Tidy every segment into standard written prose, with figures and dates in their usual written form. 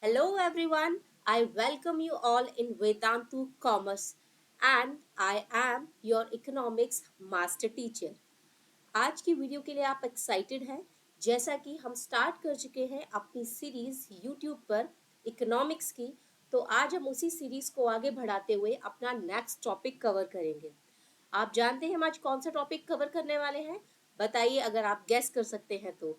Hello everyone, I welcome you all in Vedantu Commerce and I am your economics master teacher. आज की video के लिए आप excited हैं? जैसा कि हम स्टार्ट कर चुके हैं अपनी सीरीज YouTube पर इकोनॉमिक्स की, तो आज हम उसी सीरीज को आगे बढ़ाते हुए अपना नेक्स्ट टॉपिक कवर करेंगे। आप जानते हैं हम आज कौन सा टॉपिक कवर करने वाले हैं? बताइए अगर आप गेस कर सकते हैं तो।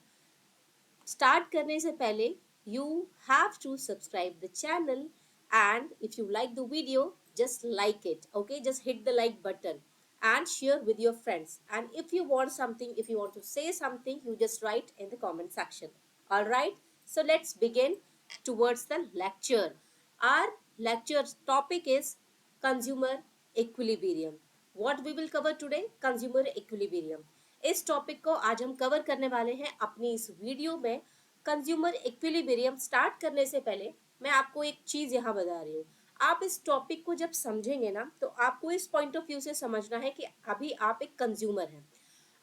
स्टार्ट करने से पहले you have to subscribe the channel and if you like the video just like it, okay, just hit the like button and share with your friends, and if you want something, if you want to say something, you just write in the comment section. All right, so let's begin towards the lecture. Our lecture topic is consumer equilibrium. What we will cover today? Consumer equilibrium. इस topic को आज हम cover करने वाले हैं अपनी इस video में। कंज्यूमर इक्विलिब्रियम स्टार्ट करने से पहले मैं आपको एक चीज यहाँ बता रही हूँ। आप इस टॉपिक को जब समझेंगे ना, तो आपको इस पॉइंट ऑफ व्यू से समझना है कि अभी आप एक कंज्यूमर हैं।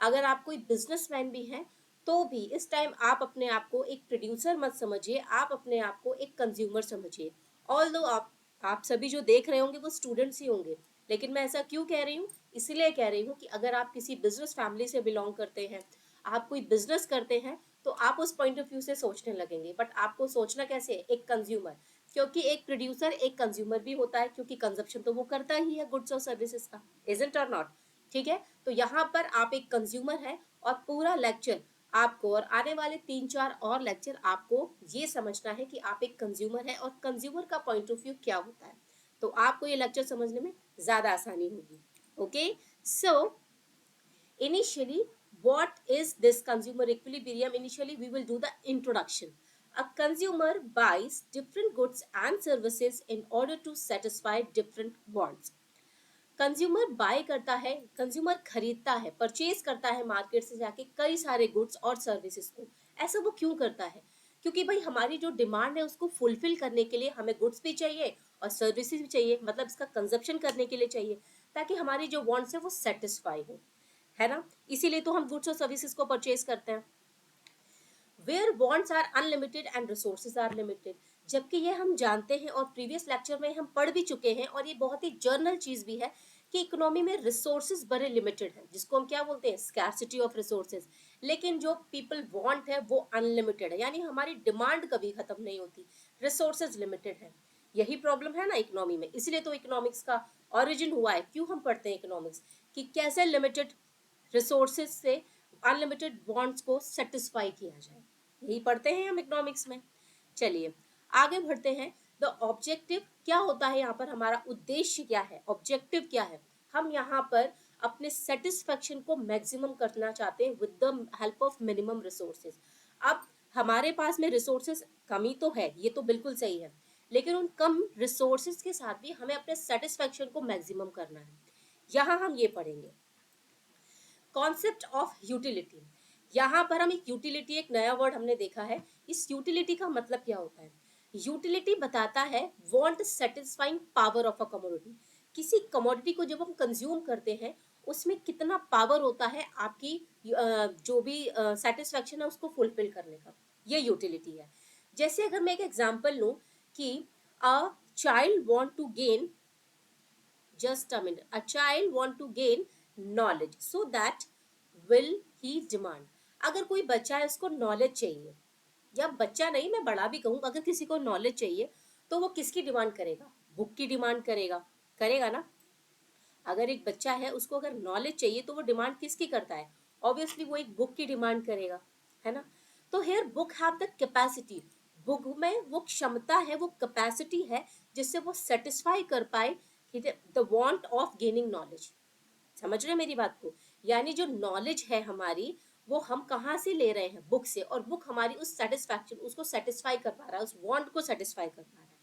अगर आप कोई बिजनेसमैन भी हैं तो भी इस टाइम आप अपने आप को एक प्रोड्यूसर मत समझिए, आप अपने आप को एक कंज्यूमर समझिए। ऑल्दो आप सभी जो देख रहे होंगे वो स्टूडेंट्स ही होंगे, लेकिन मैं ऐसा क्यों कह रही हूँ? इसलिए कह रही हूँ कि अगर आप किसी बिजनेस फैमिली से बिलोंग करते हैं, आप कोई बिजनेस करते हैं, तो आप उस पॉइंट ऑफ व्यू से सोचने लगेंगे। बट आपको सोचना कैसे है? एक कंज्यूमर, क्योंकि एक प्रोड्यूसर एक कंज्यूमर भी होता है, क्योंकि कंजप्शन तो वो करता ही है गुड्स और सर्विसेज का, इजंट और नॉट? ठीक है, तो यहाँ पर आप एक कंज्यूमर है और पूरा लेक्चर आपको और आने वाले 3-4 और लेक्चर आपको ये समझना है कि आप एक कंज्यूमर है और कंज्यूमर का पॉइंट ऑफ व्यू क्या होता है, तो आपको ये लेक्चर समझने में ज्यादा आसानी होगी। Okay, so initially, what is this consumer equilibrium? Initially we will do the introduction. A consumer buys different goods and services in order to satisfy different wants. Consumer buy करता है, कंज्यूमर खरीदता है, purchase करता है market से जाके कई सारे गुड्स और सर्विसेज को। ऐसा वो क्यों करता है? क्योंकि भाई हमारी जो डिमांड है उसको फुलफिल करने के लिए हमें गुड्स भी चाहिए और सर्विसेज भी चाहिए, मतलब इसका कंजप्शन करने के लिए चाहिए, ताकि हमारी जो वांट्स है वो सेटिस्फाई हो, है ना? इसीलिए तो हम गुड्स और सर्विसेज को परचेज करते हैं। Where wants are unlimited and resources are limited, जबकि ये हम जानते हैं और प्रीवियस लेक्चर में हम पढ़ भी चुके हैं, और ये बहुत ही जर्नल चीज भी है कि इकोनॉमी में रिसोर्सेज बड़े लिमिटेड हैं, जिसको हम क्या बोलते हैं? Scarcity of resources. लेकिन जो पीपल वांट है वो अनलिमिटेड है, यानी हमारी डिमांड कभी खत्म नहीं होती, रिसोर्सेज लिमिटेड है। यही प्रॉब्लम है ना इकोनॉमी में, इसलिए तो इकोनॉमिक्स का ओरिजिन हुआ है। क्यों हम पढ़ते हैं इकोनॉमिक्स? कि कैसे लिमिटेड रिसोर्सेज से अनलिमिटेड वांट्स को सेटिस्फाई किया जाए, यही पढ़ते हैं हम इकोनॉमिक्स में। चलिए आगे बढ़ते हैं। द ऑब्जेक्टिव क्या होता है यहाँ पर? हमारा उद्देश्य क्या है? ऑब्जेक्टिव क्या है? हम यहाँ पर अपने सेटिस्फेक्शन को मैक्सिमम करना चाहते हैं with the help of minimum resources. अब हमारे पास में रिसोर्सेज कमी तो है, ये तो बिल्कुल सही है, लेकिन उन कम रिसोर्सेज के साथ भी हमें अपने सेटिस्फेक्शन को मैक्सिमम करना है। यहाँ हम ये पढ़ेंगे कॉन्सेप्ट ऑफ यूटिलिटी। यहाँ पर हम एक यूटिलिटी, एक नया वर्ड हमने देखा है। इस यूटिलिटी का मतलब क्या होता है? यूटिलिटी बताता है want satisfying power of a commodity. किसी कमोडिटी को जब हम कंज्यूम करते हैं, उसमें कितना पावर होता है आपकी जो भी सेटिस्फेक्शन है उसको फुलफिल करने का, ये यूटिलिटी है। जैसे अगर मैं एक एग्जांपल लूं कि a child want to gain, just a minute, a child want to gain knowledge, so that will he demand। अगर कोई बच्चा है उसको नॉलेज चाहिए, या बच्चा नहीं मैं बड़ा भी कहूँ, अगर किसी को नॉलेज चाहिए तो वो किसकी डिमांड करेगा? बुक की डिमांड करेगा, करेगा ना? अगर एक बच्चा है उसको अगर नॉलेज चाहिए तो वो डिमांड किसकी करता है? ऑब्वियसली वो एक बुक की डिमांड करेगा, है ना? तो here book have the capacity, book में वो क्षमता है, वो कैपेसिटी है जिससे वो सेटिस्फाई कर पाए the want of gaining knowledge. समझ रहे मेरी बात को? यानी जो नॉलेज है हमारी, वो हम कहाँ से ले रहे हैं? बुक से, और बुक हमारी उस सेटिस्फैक्शन, उसको सेटिस्फाई कर पा रहा है, उस वांट को सेटिस्फाई कर पा रहा है।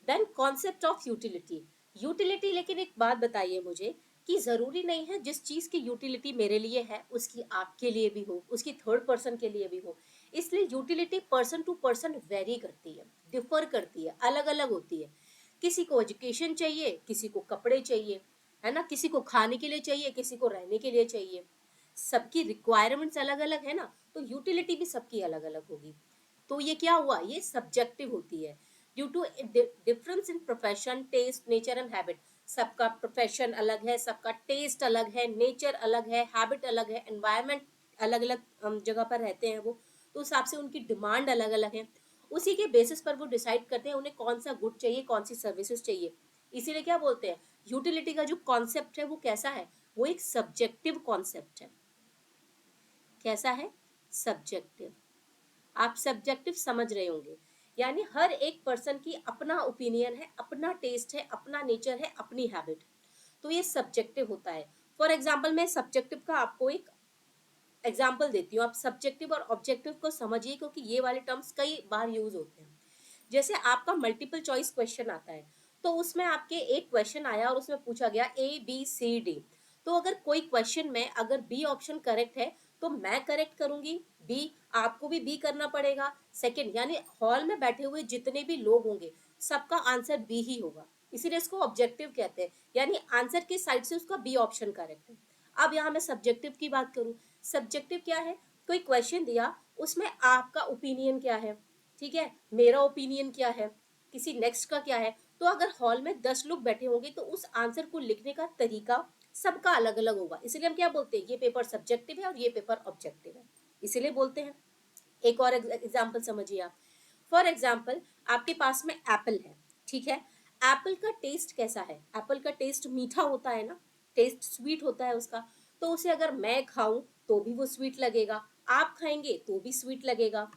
Then concept of utility. Utility, लेकिन एक बात बताइए मुझे कि जरूरी नहीं है जिस चीज की यूटिलिटी मेरे लिए है उसकी आपके लिए भी हो, उसकी थर्ड पर्सन के लिए भी हो। इसलिए utility person to person vary करती है, डिफर करती है, अलग अलग होती है। किसी को एजुकेशन चाहिए, किसी को कपड़े चाहिए, है ना? किसी को खाने के लिए चाहिए, किसी को रहने के लिए चाहिए। सबकी रिक्वायरमेंट्स अलग अलग है ना, तो यूटिलिटी भी सबकी अलग अलग होगी। तो ये क्या हुआ, ये सब्जेक्टिव होती है। Due to difference in profession, taste, nature and habit. सबका प्रोफेशन अलग है, सबका टेस्ट अलग है, नेचर अलग है, हैबिट अलग है, एनवायरनमेंट अलग अलग जगह पर रहते हैं वो, तो उस हिसाब से उनकी डिमांड अलग अलग है। उसी के बेसिस पर वो डिसाइड करते हैं उन्हें कौन सा गुड चाहिए, कौन सी सर्विसेज चाहिए। इसीलिए क्या बोलते हैं, यूटिलिटी का जो कॉन्सेप्ट है वो कैसा है, वो एक सब्जेक्टिव कॉन्सेप्ट है। कैसा है, सब्जेक्टिव। आप सब्जेक्टिव समझ रहे होंगे, यानी हर एक पर्सन की अपना ओपिनियन है, अपना टेस्ट है, अपना नेचर है, अपनी हैबिट, तो ये सब्जेक्टिव होता है। फॉर एग्जाम्पल मैं सब्जेक्टिव का आपको एक एग्जाम्पल देती हूँ, आप सब्जेक्टिव और ऑब्जेक्टिव को समझिए, क्योंकि ये वाले टर्म्स कई बार यूज होते हैं। जैसे आपका मल्टीपल चॉइस क्वेश्चन आता है, तो उसमें आपके एक क्वेश्चन आया और उसमें पूछा गया ABCD। तो अगर कोई क्वेश्चन में अगर बी ऑप्शन करेक्ट है तो मैं करेक्ट करूंगी बी, आपको भी बी करना पड़ेगा सेकंड, यानी हॉल में बैठे हुए जितने भी लोग होंगे सबका आंसर बी ही होगा, इसीलिए इसको ऑब्जेक्टिव कहते हैं, यानी आंसर की साइड से उसका बी ऑप्शन करेक्ट है। अब यहाँ मैं सब्जेक्टिव की बात करूँ, सब्जेक्टिव क्या है, कोई क्वेश्चन दिया, उसमें आपका ओपिनियन क्या है, ठीक है, मेरा ओपिनियन क्या है, किसी नेक्स्ट का क्या है, तो अगर हॉल में 10 लोग बैठे होंगे तो उस आंसर को लिखने का तरीका सबका अलग अलग होगा, इसीलिए हम क्या बोलते हैं, ये पेपर सब्जेक्टिव है और ये पेपर ऑब्जेक्टिव है, इसीलिए बोलते हैं। एक और एग्जाम्पल समझिए आप। फॉर एग्जाम्पल आपके पास में एप्पल है, ठीक है, एप्पल का टेस्ट कैसा है, एप्पल का टेस्ट मीठा होता है ना, टेस्ट स्वीट होता है उसका, तो उसे अगर मैं खाऊं तो भी वो स्वीट लगेगा, आप खाएंगे तो भी स्वीट लगेगा,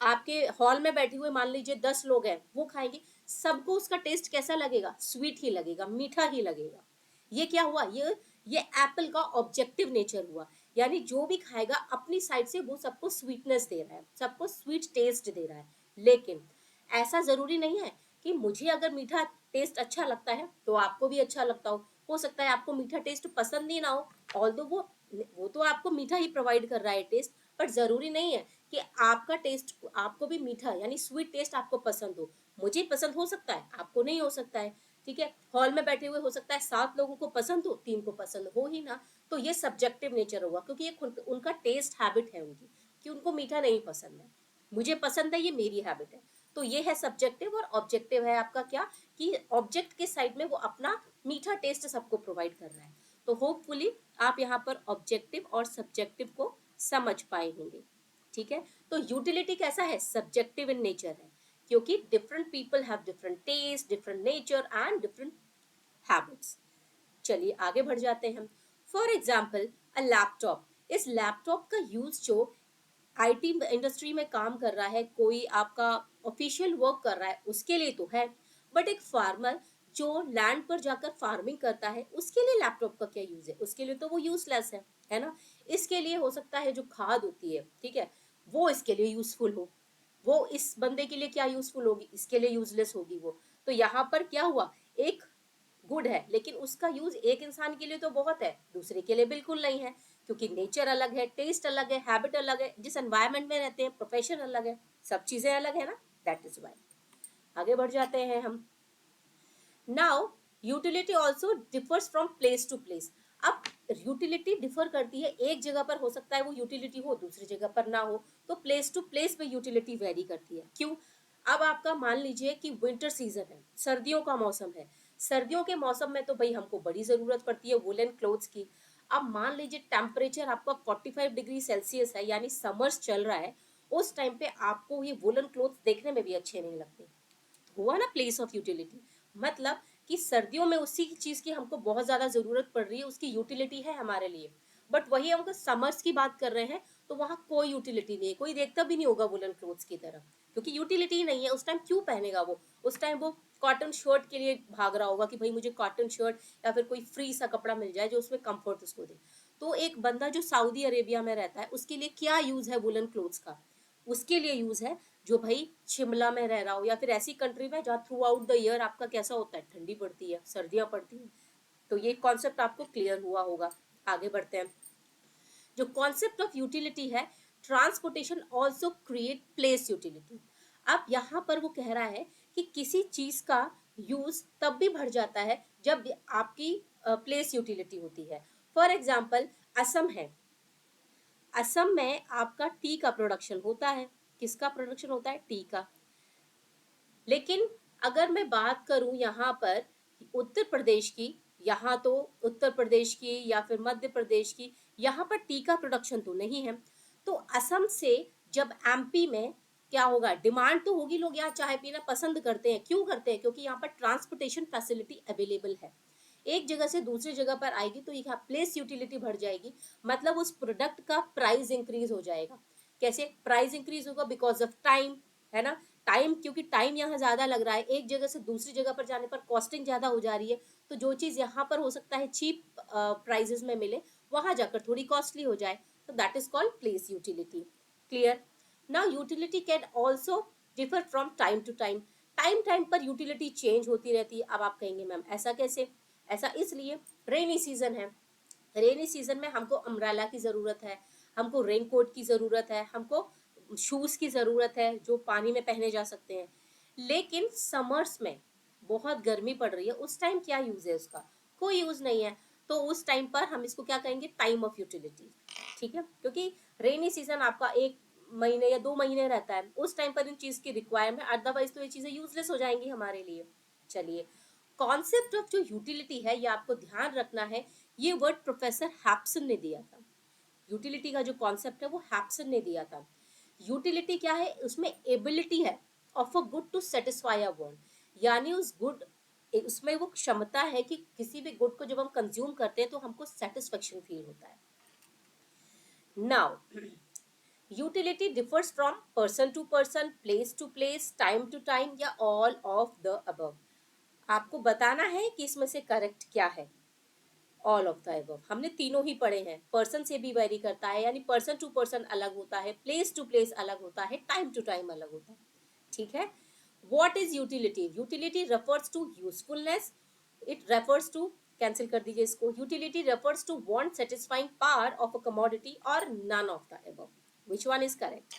आपके हॉल में बैठे हुए मान लीजिए 10 लोग हैं वो खाएंगे, सबको उसका टेस्ट कैसा लगेगा, स्वीट ही लगेगा, मीठा ही लगेगा। ये क्या हुआ, ये एप्पल का ऑब्जेक्टिव नेचर हुआ, यानी जो भी खाएगा अपनी साइड से वो सबको स्वीटनेस दे रहा है, सबको स्वीट टेस्ट दे रहा है। लेकिन ऐसा जरूरी नहीं है कि मुझे अगर मीठा टेस्ट अच्छा लगता है तो आपको भी अच्छा लगता हो सकता है आपको मीठा टेस्ट पसंद ही ना हो, ऑल्दो वो तो आपको मीठा ही प्रोवाइड कर रहा है टेस्ट, पर जरूरी नहीं है कि आपका टेस्ट आपको भी मीठा यानी स्वीट टेस्ट आपको पसंद हो, मुझे पसंद हो सकता है, आपको नहीं हो सकता है, ठीक है, हॉल में बैठे हुए हो सकता है 7 लोगों को पसंद हो, 3 को पसंद हो ही ना, तो ये सब्जेक्टिव नेचर हुआ, क्योंकि ये उनका टेस्ट हैबिट है उनकी, कि उनको मीठा नहीं पसंद है, मुझे पसंद है, ये मेरी हैबिट है। तो ये है सब्जेक्टिव, और ऑब्जेक्टिव है आपका क्या, कि ऑब्जेक्ट के साइड में वो अपना मीठा टेस्ट सबको प्रोवाइड कर रहा है। तो होपफुली आप यहाँ पर ऑब्जेक्टिव और सब्जेक्टिव को समझ पाए होंगे, ठीक है। तो यूटिलिटी कैसा है, सब्जेक्टिव इन नेचर है, क्योंकि different people have different taste, different nature and different habits. चलिए आगे बढ़ जाते हैं हम। फॉर एग्जाम्पल अ लैपटॉप, इस लैपटॉप का यूज जो आईटी इंडस्ट्री में काम कर रहा है, कोई आपका ऑफिशियल वर्क कर रहा है उसके लिए तो है, बट एक फार्मर जो लैंड पर जाकर फार्मिंग करता है उसके लिए लैपटॉप का क्या यूज है, उसके लिए तो वो यूजलेस है ना। इसके लिए हो सकता है जो खाद होती है, ठीक है, वो इसके लिए यूजफुल हो, वो इस बंदे के लिए क्या यूजफुल होगी, इसके लिए यूजलेस होगी वो। तो यहाँ पर क्या हुआ, एक गुड है लेकिन उसका यूज एक इंसान के लिए तो बहुत है, दूसरे के लिए बिल्कुल नहीं है, क्योंकि नेचर अलग है, टेस्ट अलग है, हैबिट अलग है, जिस एनवायरनमेंट में रहते हैं, प्रोफेशन अलग है, सब चीजें अलग है ना, दैट इज वाई। आगे बढ़ जाते हैं हम। Now utility also differs from place to place. अब यूटिलिटी डिफर करती है, एक जगह पर हो सकता है वो यूटिलिटी हो, दूसरी जगह पर ना हो, तो प्लेस टू प्लेस में यूटिलिटी वेरी करती है। क्यों, अब आपका मान लीजिए कि विंटर सीजन है, सर्दियों का मौसम है, सर्दियों के मौसम में तो भाई हमको बड़ी जरूरत पड़ती है वुलन क्लोथ्स की। अब मान लीजिए टेम्परेचर आपका 45 डिग्री सेल्सियस है, यानी समर्स चल रहा है, उस टाइम पे आपको ये वुलन क्लोथ्स देखने में भी अच्छे नहीं लगते। हुआ ना प्लेस ऑफ यूटिलिटी, मतलब कि सर्दियों में उसी चीज की हमको बहुत ज्यादा जरूरत पड़ रही है, उसकी यूटिलिटी है हमारे लिए, बट वही हम समर्स की बात कर रहे हैं तो वहां कोई यूटिलिटी नहीं है, कोई देखता भी नहीं होगा वुलन क्लोथ्स की तरफ, क्योंकि यूटिलिटी ही नहीं है, उस टाइम क्यों पहनेगा वो, उस टाइम वो कॉटन शर्ट के लिए भाग रहा होगा कि भाई मुझे कॉटन शर्ट या फिर कोई फ्री सा कपड़ा मिल जाए जो उसमें कंफर्ट उसको दे। तो एक बंदा जो सऊदी अरेबिया में रहता है उसके लिए क्या यूज है वुलन क्लोथ्स का, उसके लिए यूज है जो भाई शिमला में रह रहा हो या फिर ऐसी कंट्री में जहाँ थ्रू आउट द ईयर आपका कैसा होता है, ठंडी पड़ती है, सर्दियां पड़ती हैं। तो ये कॉन्सेप्ट आपको क्लियर हुआ होगा। आगे बढ़ते हैं। जो कॉन्सेप्ट ऑफ यूटिलिटी है, transportation also create place utility. अब यहाँ पर वो कह रहा है कि किसी चीज का यूज तब भी बढ़ जाता है जब आपकी प्लेस यूटिलिटी होती है। फॉर एग्जाम्पल असम है, असम में आपका टी का प्रोडक्शन होता है, किसका प्रोडक्शन होता है? टी का। लेकिन अगर मैं बात करूं यहाँ पर उत्तर प्रदेश की, यहाँ तो उत्तर प्रदेश की या फिर मध्य प्रदेश की, यहाँ पर टी का प्रोडक्शन तो नहीं है। तो असम से जब एमपी में क्या होगा? डिमांड तो होगी, लोग यहाँ चाय पीना पसंद करते हैं। क्यों करते हैं? क्योंकि यहाँ पर ट्रांसपोर्टेशन फैसिलिटी अवेलेबल है। एक जगह से दूसरी जगह पर आएगी तो यहाँ प्लेस यूटिलिटी बढ़ जाएगी, मतलब उस प्रोडक्ट का प्राइस इंक्रीज हो जाएगा। कैसे प्राइस इंक्रीज होगा? बिकॉज ऑफ टाइम, है ना। टाइम, क्योंकि टाइम यहाँ ज्यादा लग रहा है, एक जगह से दूसरी जगह पर जाने पर कॉस्टिंग ज्यादा हो जा रही है। तो जो चीज यहाँ पर हो सकता है चीप प्राइजेस में मिले, वहां जाकर थोड़ी कॉस्टली हो जाए, तो that is called place utility. Clear? Now utility can also differ from time to time. Time time पर यूटिलिटी चेंज होती रहती है। अब आप कहेंगे मैम ऐसा कैसे? ऐसा इसलिए, रेनी सीजन है, रेनी सीजन में हमको अम्ब्रेला की जरूरत है, हमको रेनकोट की जरूरत है, हमको शूज की जरूरत है जो पानी में पहने जा सकते हैं। लेकिन समर्स में बहुत गर्मी पड़ रही है, उस टाइम क्या यूज है उसका? कोई यूज नहीं है। तो उस टाइम पर हम इसको क्या कहेंगे? Time of utility. ठीक है, क्योंकि रेनी सीजन आपका 1 महीने या 2 महीने रहता है, उस टाइम पर इन चीज की रिक्वायरमेंट, अदरवाइज तो ये चीजें यूजलेस हो जाएंगी हमारे लिए। चलिए, कॉन्सेप्ट ऑफ जो यूटिलिटी है ये आपको ध्यान रखना है, ये वर्ड प्रोफेसर हैप्सन ने दिया था। यूटिलिटी का जो कॉन्सेप्ट है वो हैप्सन ने दिया था। यूटिलिटी क्या है? उसमें एबिलिटी है of a good to satisfy a want, यानी उस गुड, उसमें वो क्षमता है कि किसी भी गुड को जब हम कंज्यूम करते हैं तो हमको सेटिस्फेक्शन फील होता है। Now utility differs from person to person, place to place, time to time, या ऑल ऑफ द अबव। आपको बताना है कि इसमें से करेक्ट क्या है। ऑल ऑफ द अबव, हमने तीनों ही पढ़े हैं। पर्सन से भी वेरी करता है, यानी पर्सन टू पर्सन अलग होता है, प्लेस टू प्लेस अलग होता है, टाइम टू टाइम अलग होता है। ठीक है। What is utility? Utility refers to usefulness, it refers to, cancel कर दीजिए इसको, utility refers to want satisfying power of a commodity और none of the above. Which one is correct?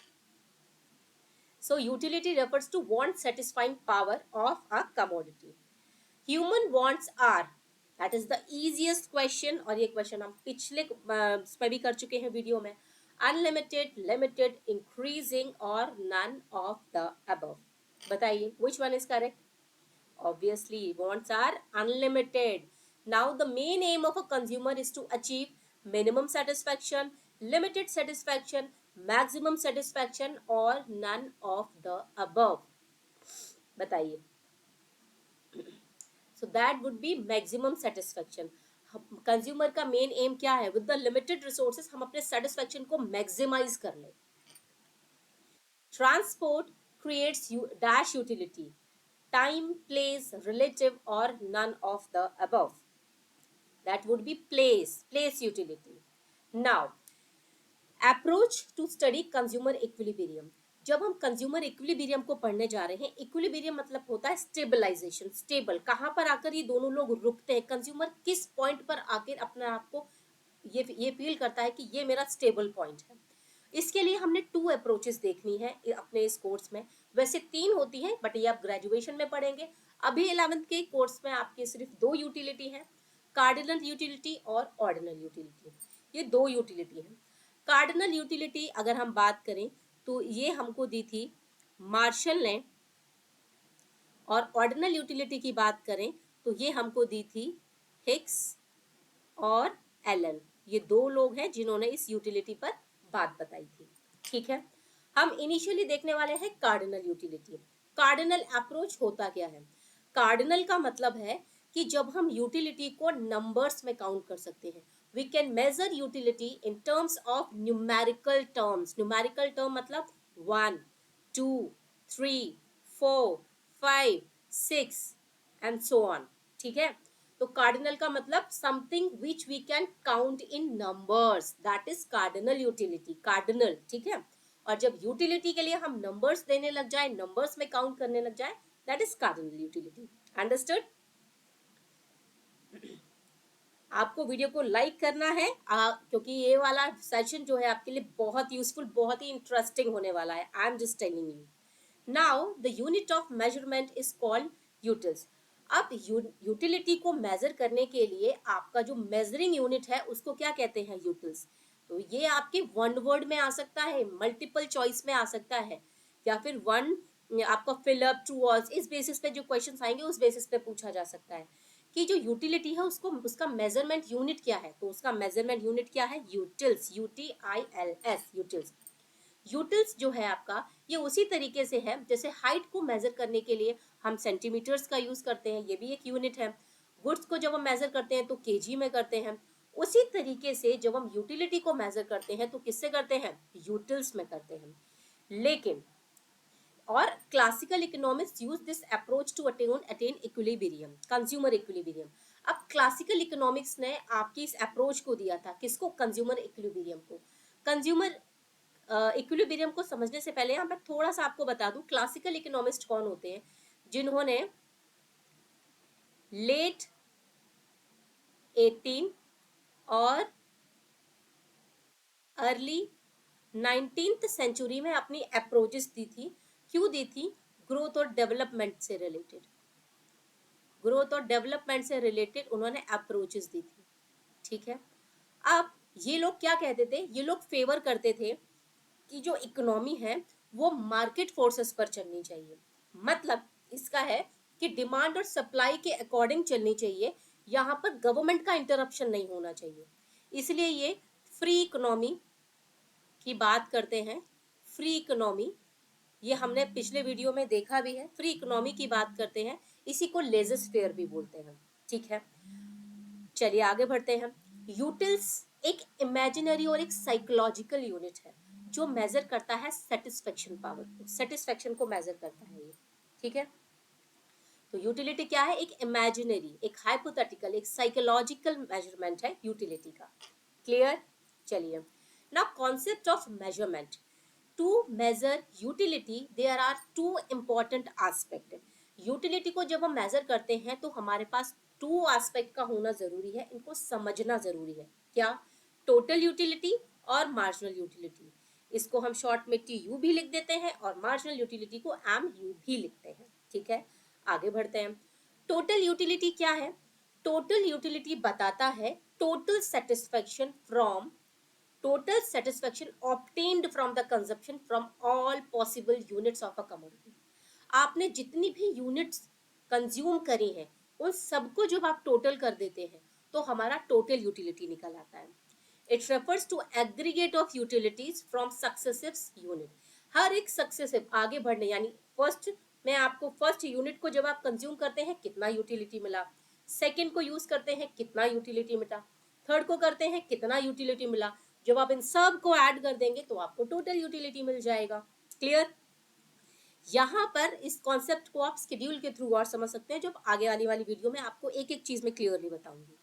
So utility refers to want satisfying power of a commodity. Human wants are, that is the easiest question, और ये question हम पिछले में भी कर चुके हैं वीडियो में। अनलिमिटेड, लिमिटेड, इंक्रीजिंग और नन ऑफ द अबव। बताइए which one is correct? Obviously wants are unlimited. Now the main aim of a consumer is to achieve minimum satisfaction, limited satisfaction, maximum satisfaction और none of the above. बताइए। So that would be maximum satisfaction. Consumer का main M क्या है? With the limited resources हम अपने satisfaction को maximise कर ले। Transport creates dash utility, time, place, relative और none of the above. That would be place utility. Now approach to study consumer equilibrium. जब हम कंज्यूमर इक्विलिब्रियम को पढ़ने जा रहे हैं, इक्विलिब्रियम मतलब होता है स्टेबलाइजेशन, स्टेबल, कहाँ पर आकर ये दोनों लोग रुकते हैं, कंज्यूमर किस पॉइंट पर आकर अपने आप को ये फील करता है कि ये मेरा स्टेबल पॉइंट है। इसके लिए हमने 2 अप्रोचेस देखनी है अपने इस कोर्स में। वैसे 3 होती हैं, बट ये आप ग्रेजुएशन में पढ़ेंगे। अभी 11th के कोर्स में आपके सिर्फ 2 यूटिलिटी है, कार्डिनल यूटिलिटी और ऑर्डिनल यूटिलिटी। ये 2 यूटिलिटी है। कार्डिनल यूटिलिटी अगर हम बात करें तो ये हमको दी थी मार्शल ने, और ऑर्डिनल यूटिलिटी की बात करें तो ये हमको दी थी हिक्स और एलन। ये 2 लोग हैं जिन्होंने इस यूटिलिटी पर बात बताई थी। ठीक है, हम इनिशियली देखने वाले हैं कार्डिनल यूटिलिटी। कार्डिनल अप्रोच होता क्या है? कार्डिनल का मतलब है कि जब हम यूटिलिटी को नंबर्स में काउंट कर सकते हैं, we can measure utility in terms of numerical terms. Numerical term मतलब 1, 2, 3, 4, 5, 6 and so on. ठीक है, तो कार्डिनल का मतलब something which we can count in numbers, that is cardinal utility, cardinal. ठीक है, और जब यूटिलिटी के लिए हम नंबर्स देने लग जाए, नंबर्स में काउंट करने लग जाए, that is cardinal utility. Understood? आपको वीडियो को लाइक करना है क्योंकि ये वाला सेशन जो है आपके लिए बहुत यूजफुल, बहुत ही इंटरेस्टिंग होने वाला है। I am just telling you. Now the unit of measurement is called utils. अब यूटिलिटी को मेजर करने के लिए आपका जो मेजरिंग यूनिट है उसको क्या कहते हैं? यूटिल्स। तो ये आपके वन वर्ड में आ सकता है, मल्टीपल चॉइस में आ सकता है, या फिर वन आपका फिलअप ट्रू ऑल्स, इस बेसिस पे जो क्वेश्चन आएंगे उस बेसिस पे पूछा जा सकता है कि जो यूटिलिटी है उसको उसका मेजरमेंट यूनिट क्या है। तो उसका मेजरमेंट यूनिट क्या है, यूटिल्स, UTILS, यूटिल्स। यूटिल्स जो है आपका ये उसी तरीके से है जैसे हाइट को मेजर करने के लिए हम सेंटीमीटर्स का यूज करते हैं, ये भी एक यूनिट है। गुड्स को जब हम मेजर करते हैं तो केजी में करते हैं, उसी तरीके से जब हम यूटिलिटी को मेजर करते हैं तो किससे करते हैं, यूटिल्स में करते हैं। लेकिन और classical economics use this approach to attain equilibrium, consumer equilibrium. अब क्लासिकल इकोनॉमिक्स ने आपकी इस अप्रोच को दिया था, किसको, कंज्यूमर इक्विलिब्रियम को। कंज्यूमर इक्विलिब्रियम को समझने से पहले यहाँ मैं थोड़ा सा आपको बता दूं क्लासिकल इकोनॉमिस्ट कौन होते हैं, जिन्होंने लेट 18 और अर्ली 19th सेंचुरी में अपनी अप्रोचेस दी थी। क्यों दी थी, ग्रोथ और डेवलपमेंट से रिलेटेड, ग्रोथ और डेवलपमेंट से रिलेटेड उन्होंने अप्रोचेस दी थी। ठीक है, अब ये लोग क्या कहते थे, ये लोग फेवर करते थे कि जो इकोनॉमी है वो मार्केट फोर्सेस पर चलनी चाहिए। मतलब इसका है कि डिमांड और सप्लाई के अकॉर्डिंग चलनी चाहिए, यहाँ पर गवर्नमेंट का इंटरप्शन नहीं होना चाहिए। इसलिए ये फ्री इकोनॉमी की बात करते हैं। फ्री इकोनॉमी, ये हमने पिछले वीडियो में देखा भी है, फ्री इकोनॉमी की बात करते हैं, इसी को लेजर फेयर भी बोलते हैं। ठीक है, चलिए आगे बढ़ते हैं। यूटिल्स एक इमेजिनरी और एक साइकोलॉजिकल यूनिट है जो मेजर करता है सेटिस्फेक्शन पावर को, सेटिस्फेक्शन को मेजर करता है ये। ठीक है, तो यूटिलिटी क्या है, एक इमेजिनरी, एक हाइपोथेटिकल, एक साइकोलॉजिकल मेजरमेंट है यूटिलिटी का। क्लियर, चलिए now concept of measurement. To measure utility there are two important aspect. Utility को जब हम मेजर करते हैं तो हमारे पास टू एस्पेक्ट का होना जरूरी है, इनको समझना जरूरी है। क्या, टोटल यूटिलिटी और मार्जिनल यूटिलिटी। इसको हम शॉर्ट में TU भी लिख देते हैं और मार्जिनल यूटिलिटी को MU भी लिखते हैं। ठीक है, आगे बढ़ते हैं। टोटल यूटिलिटी क्या है, टोटल यूटिलिटी बताता है total satisfaction from, total satisfaction obtained from the consumption from all possible units of a commodity। आपने जितनी भी यूनिट्स कंज्यूम करी हैं उन सबको जब आप टोटल कर देते हैं तो हमारा टोटल यूटिलिटी निकल आता है। It refers to aggregate of utilities from successive unit. हर एक सक्सेसिव आगे बढ़ने, यानी फर्स्ट में आपको फर्स्ट यूनिट को जब आप कंज्यूम करते हैं कितना यूटिलिटी मिला, सेकेंड को यूज करते हैं कितना यूटिलिटी मिला, थर्ड को करते हैं कितना यूटिलिटी मिला, जब आप इन सब को ऐड कर देंगे तो आपको टोटल यूटिलिटी मिल जाएगा। क्लियर, यहाँ पर इस कॉन्सेप्ट को आप शेड्यूल के थ्रू और समझ सकते हैं, जब आगे आने वाली वीडियो में आपको एक एक चीज में क्लियरली बताऊंगी।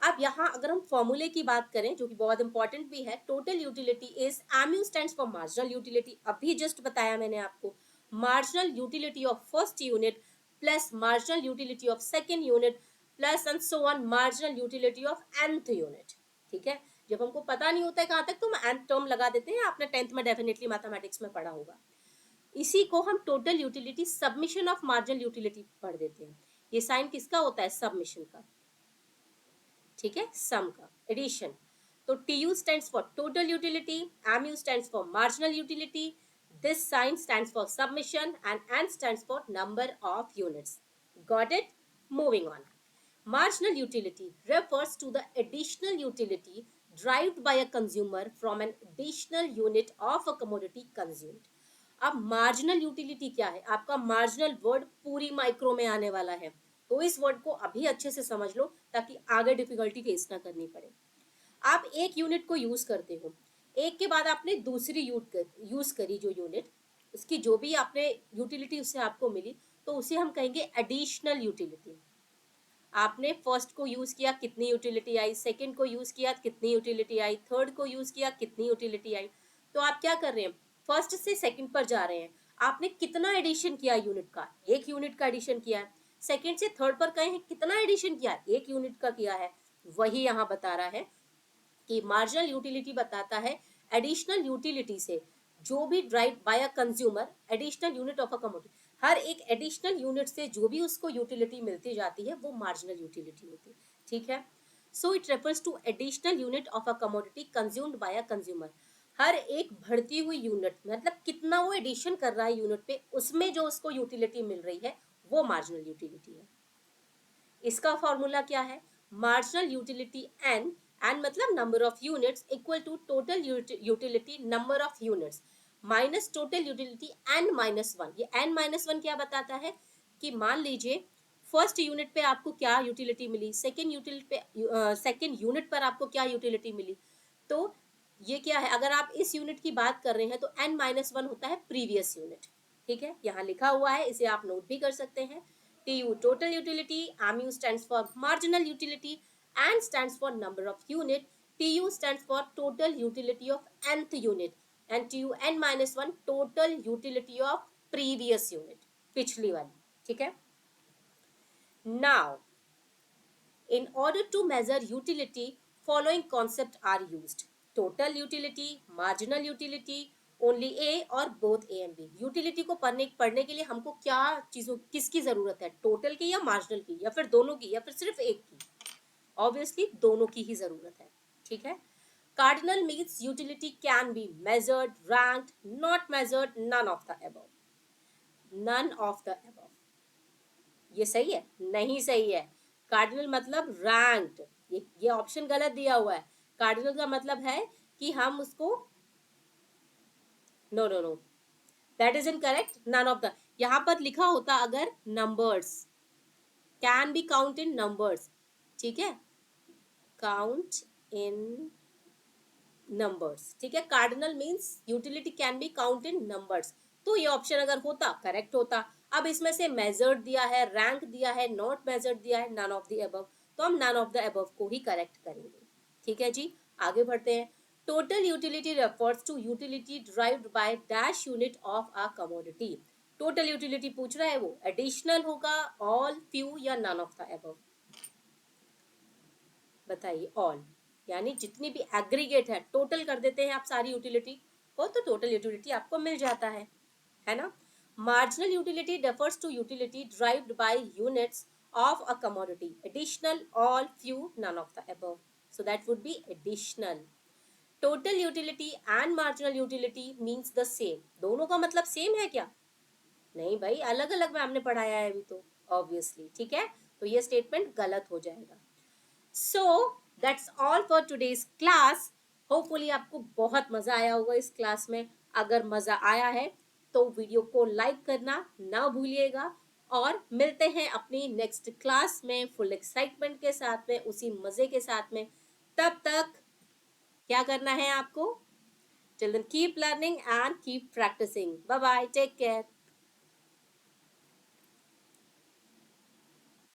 अब यहाँ अगर हम फॉर्मूले की बात करें जो कि बहुत इंपॉर्टेंट भी है, total utility is MU stands for marginal utility, अभी जस्ट बताया मैंने आपको, marginal utility of first unit plus marginal utility of second unit plus and so on marginal utility of nth unit. ठीक है, जब हमको पता नहीं होता है कहाँ तक तो हम nth टर्म लगा देते हैं, आपने 10th में डेफिनेटली मैथमेटिक्स में पढ़ा होगा। इसी को हम total utility submission of marginal utility पढ़ देते हैं। ये साइन किसका होता है, सबमिशन का। ठीक है, सम का, एडिशन। तो TU stands for total utility, MU stands for marginal utility, this sign stands for submission and N stands for number of units. Got it, moving on. Marginal utility refers to the additional utility derived by a consumer from an additional unit of a commodity consumed। अब marginal utility क्या है, आपका marginal word पूरी micro में आने वाला है, तो इस वर्ड को अभी अच्छे से समझ लो ताकि आगे डिफिकल्टी फेस ना करनी पड़े। आप एक यूनिट को यूज करते हो, एक के बाद आपने दूसरी यूज करी जो यूनिट, उसकी जो भी आपने यूटिलिटी उससे आपको मिली तो उसे हम कहेंगे एडिशनल यूटिलिटी। आपने फर्स्ट को यूज किया कितनी यूटिलिटी आई, सेकंड को यूज किया कितनी यूटिलिटी आई, थर्ड को यूज किया कितनी यूटिलिटी आई। तो आप क्या कर रहे हैं, फर्स्ट से सेकंड पर जा रहे हैं, आपने कितना एडिशन किया यूनिट का, एक यूनिट का एडिशन किया है। सेकंड से थर्ड पर कहे हैं कितना एडिशन किया, एक यूनिट का किया है। वही यहाँ बता रहा है कि मार्जिनल यूटिलिटी बताता है एडिशनल यूटिलिटी से जो भी drive by a consumer additional unit of a commodity, हर एक एडिशनल यूनिट से जो भी उसको यूटिलिटी मिलती जाती है वो मार्जिनल यूटिलिटी होती है। ठीक है, so it refers to additional unit of a commodity consumed by a consumer. हर एक बढ़ती हुई यूनिट, मतलब कितना वो एडिशन कर रहा है यूनिट पे, उसमें जो उसको यूटिलिटी मिल रही है वो मार्जिनल यूटिलिटी है। इसका फॉर्मूला क्या है? मार्जिनल यूटिलिटी एन, एन मतलब number of units, equal to total utility number of units minus total utility N minus one. ये एन माइनस वन क्या बताता है कि मान लीजिए फर्स्ट यूनिट पे आपको क्या यूटिलिटी मिली, सेकेंड यूटिलिटी पे सेकेंड यूनिट पर आपको क्या यूटिलिटी मिली। तो ये क्या है, अगर आप इस यूनिट की बात कर रहे हैं तो एन माइनस वन होता है प्रीवियस यूनिट। ठीक है, यहाँ लिखा हुआ है, इसे आप नोट भी कर सकते हैं। TU total utility, MU stands for marginal utility, N stands for number of unit, TU stands for total utility of nth unit, and TU n minus one total utility of previous unit, पिछली वाली। ठीक है, now in order to measure utility following concept are used: total utility, marginal utility, only A और both A and B. Utility को पढ़ने के लिए हमको क्या चीजों किसकी जरूरत है, टोटल की या मार्जिनल की या फिर दोनों की या फिर सिर्फ एक की? ऑब्वियसली दोनों की ही जरूरत है। ठीक है, cardinal means utility can be measured, ranked, not measured, none of the above. None of the above ये सही है? नहीं सही है। कार्डिनल मतलब रैंक्ड, ये ऑप्शन गलत दिया हुआ है। कार्डिनल का मतलब है कि हम उसको, no no no, that is incorrect. None of the, यहां पर लिखा होता अगर numbers, can be count in numbers. ठीक है, काउंट इन नंबर्स। ठीक है, cardinal means utility can be count in numbers, तो ये ऑप्शन अगर होता करेक्ट होता। अब इसमें से मेजर्ड दिया है, रैंक दिया है, नॉट मेजर्ड दिया है, नन ऑफ द अबव, तो हम नन ऑफ द अबव को ही करेक्ट करेंगे। ठीक है जी, आगे बढ़ते हैं। Total utility refers to utility derived by dash unit of a commodity. Total utility पूछ रहा है, वो एडिशनल होगा, ऑल, फ्यू या नन ऑफ द अबव? बताइए। ऑल, यानी जितनी भी एग्रीगेट है, टोटल कर देते हैं आप सारी यूटिलिटी को, तो टोटल यूटिलिटी आपको मिल जाता है ना। Marginal utility refers to utility derived by units of a commodity, additional, all, few, none of the above, so that would be additional. Total utility and marginal utility means the same. दोनों का मतलब same है क्या? नहीं भाई, अलग अलग ma'am ने पढ़ाया है अभी तो, ऑब्वियसली। ठीक है, तो ये स्टेटमेंट गलत हो जाएगा। So that's all for today's class. Hopefully आपको बहुत मजा आया होगा इस क्लास में। अगर मजा आया है तो वीडियो को लाइक करना ना भूलिएगा, और मिलते हैं अपनी नेक्स्ट क्लास में फुल एक्साइटमेंट के साथ में, उसी मजे के साथ में। तब तक क्या करना है आपको? Till then, keep learning and keep practicing. Bye bye. Take care.